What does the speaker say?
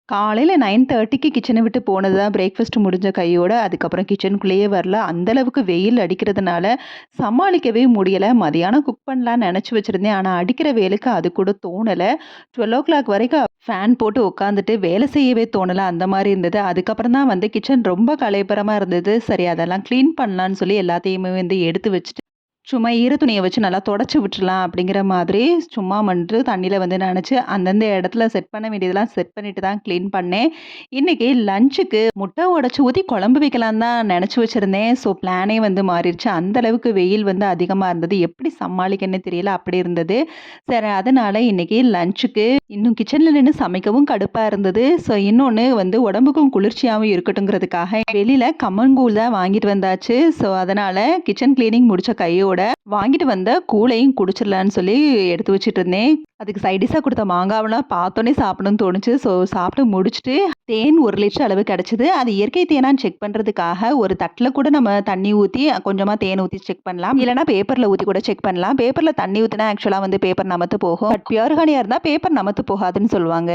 காலையில 9:30க்கு கிச்சன விட்டு போனது தான் பிரேக்ஃபாஸ்ட் முடிஞ்ச கையோட, அதுக்கப்புறம் கிச்சனுக்குள்ளேயே வரல. அந்த அளவுக்கு வெயில் அடிக்கிறதுனால, சமாளிக்கவே முடியல. மதியானம் குக் பண்ணலான்னு நெனச்சு வச்சிருந்தேன். ஆனா, அடிக்கிற வெயிலுக்கு அது கூட தோணல. 12:00 வரைக்கும் ஃபேன் போட்டு உட்காந்துட்டு வேலை செய்யவே தோணல. அந்த மாரி இருந்தது. அதுக்கப்புறம் தான் வந்து கிச்சன் ரொம்ப கலைபரமா இருந்தது. சரி அதெல்லாம் கிளீன் பண்ணலான்னு சொல்லி எல்லாத்தையுமே வந்து எடுத்து வச்சுட்டு சும்மா ஈர துணிய வச்சு நல்லா தொடச்சு விட்டுறலாம் அப்படிங்கிற மாதிரி சும்மா மட்டும் தண்ணீல வந்து நனைச்சு அந்தந்த இடத்துல செட் பண்ண வேண்டியதெல்லாம் செட் பண்ணிட்டு தான் கிளீன் பண்ணேன். இன்னைக்கு லஞ்சுக்கு முட்டை உடைச்சு ஊத்தி குழம்பு வைக்கலான்னு தான் நினைச்சு வச்சிருந்தேன். ஸோ பிளானே வந்து மாறிடுச்சு. அந்த அளவுக்கு வெயில் வந்து அதிகமா இருந்தது. எப்படி சமாளிக்கன்னு தெரியல அப்படி இருந்தது. சரி அதனால இன்னைக்கு லஞ்சுக்கு இன்னும் கிச்சன்ல நின்னு சமைக்கவும் கடுப்பா இருந்தது. ஸோ இன்னொன்னு வந்து உடம்புக்கும் குளிர்ச்சியாவும் இருக்கட்டுங்கிறதுக்காக வெளியில கம்மங்கூழ் தான் வாங்கிட்டு வந்தாச்சு. ஸோ அதனால கிச்சன் கிளீனிங் முடிச்ச கையோட வாங்கிட்டு வந்த கூழையும் குடிச்சிடலான்னு சொல்லி எடுத்து வச்சுட்டு இருந்தேன். அதுக்கு சைடிஷா குடுத்த மாங்காவெல்லாம் பார்த்தோனே சாப்பிடணும்னு தோணுச்சு. ஸோ சாப்பிட்டு முடிச்சுட்டு தேன் 1 லிட்டர் அளவு கிடைச்சது. அது இயற்கை தேனான்னு செக் பண்றதுக்காக ஒரு தட்டுல கூட நம்ம தண்ணி ஊத்தி கொஞ்சமா தேன் ஊத்தி செக் பண்ணலாம். இல்லன்னா பேப்பர்ல ஊத்தி கூட செக் பண்ணலாம். பேப்பர்ல தண்ணி ஊத்தினா ஆக்சுவலா வந்து பேப்பர் நமத்து போகும். பட் பியூர் ஹனியா இருந்தா பேப்பர் நமத்து போகாதுன்னு சொல்லுவாங்க.